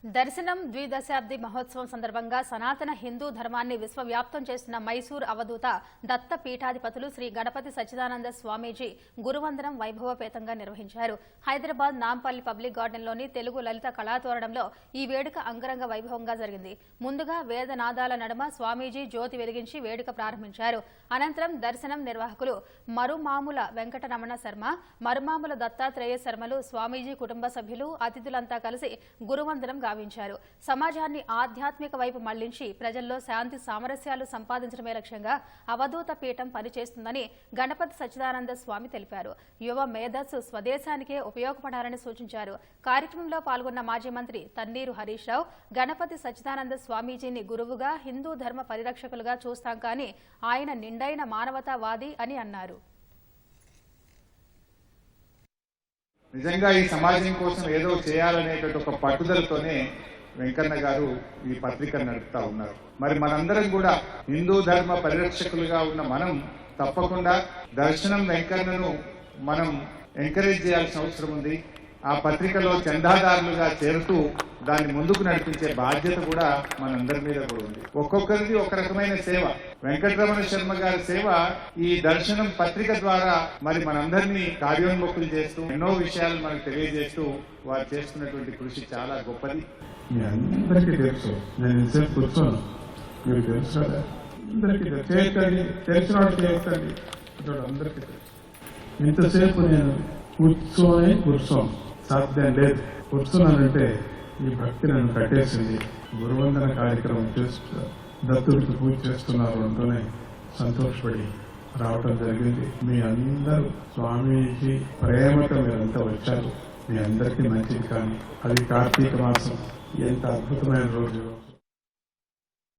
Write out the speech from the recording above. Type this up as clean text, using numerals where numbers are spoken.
దర్శనం ద్విదశాబ్ది మహోత్సవం సందర్భంగా సనాతన హిందూ ధర్మాన్ని విశ్వవ్యాప్తం చేస్తున్న మైసూర్ అవధూత దత్త పీఠాధిపతులు శ్రీ గణపతి సచ్చిదానంద స్వామీజీ గురువందనం వైభవపేతంగా నిర్వహించారు. హైదరాబాద్ నాంపల్లి పబ్లిక్ గార్డెన్లోని తెలుగు లలిత కళాతోరణంలో ఈ వేడుక అంగరంగ వైభవంగా జరిగింది. ముందుగా వేదనాదాల నడుమ స్వామీజీ జ్యోతి వెలిగించి వేడుక ప్రారంభించారు. అనంతరం దర్శనం నిర్వాహకులు మరుమాముల వెంకటరమణ శర్మ, మరుమాముల దత్తాత్రేయ శర్మలు, స్వామీజీ కుటుంబ సభ్యులు, అతిథులంతా కలిసి గురువందనం గావించారు. సమాజాన్ని ఆధ్యాత్మిక వైపు మళ్లించి ప్రజల్లో శాంతి సామరస్యాలు సంపాదించడమే లక్ష్యంగా అవధూత పీఠం పనిచేస్తుందని గణపతి సచ్చిదానంద స్వామి తెలిపారు. యువ మేధస్సు స్వదేశానికే ఉపయోగపడాలని సూచించారు. కార్యక్రమంలో పాల్గొన్న మాజీ మంత్రి తన్నీరు హరీష్ రావు గణపతి సచ్చిదానంద స్వామీజీని గురువుగా, హిందూ ధర్మ పరిరక్షకులుగా చూస్తాం కానీ ఆయన నిండైన మానవతావాది అని అన్నారు. నిజంగా ఈ సమాజం కోసం ఏదో చేయాలనేటువంటి ఒక పట్టుదలతోనే వెంకన్న గారు ఈ పత్రికను నడుపుతా ఉన్నారు. మరి మనందరం కూడా హిందూ ధర్మ పరిరక్షకులుగా ఉన్న మనం తప్పకుండా దర్శనం వెంకన్నను మనం ఎంకరేజ్ చేయాల్సిన అవసరం ఉంది. ఆ పత్రికలో చందాదారులుగా చేరుతూ దాన్ని ముందుకు నడిపించే బాధ్యత కూడా మనందరి మీద కూడా ఉంది. ఒక్కొక్కరిది ఒక రకమైన సేవ. వెంకటరమణ శర్మ గారి సేవ ఈ దర్శనం పత్రిక ద్వారా మరి మనందరినీ కార్యోన్ముఖులు చేస్తూ ఎన్నో విషయాలు మనకు తెలియజేస్తూ వారు చేస్తున్నటువంటి కృషి చాలా గొప్పది. మీ అందరికీ తెలుసు, నేను ఇంతసేపు కూర్చోను, మీరు తెలుసు కదా, అందరికీ చేయకండి, తెలిసిన వాళ్ళు చేయకండి, అందరికీ తెలుసు. ఇంతసేపు నేను కూర్చోను సాధ్యం లేదు. కూర్చున్నానంటే ఈ భక్తి నన్ను కట్టేసింది. గురువందన కార్యక్రమం చేస్తూ దత్తుడికి పూజ చేస్తున్నారు అంటూనే సంతోషపడి రావటం జరిగింది. మీ అందరూ స్వామీజీ ప్రేమతో మీరంతా వచ్చారు. మీ అందరికీ మంచిది. కానీ అది కార్తీక మాసం, ఎంత అద్భుతమైన రోజు.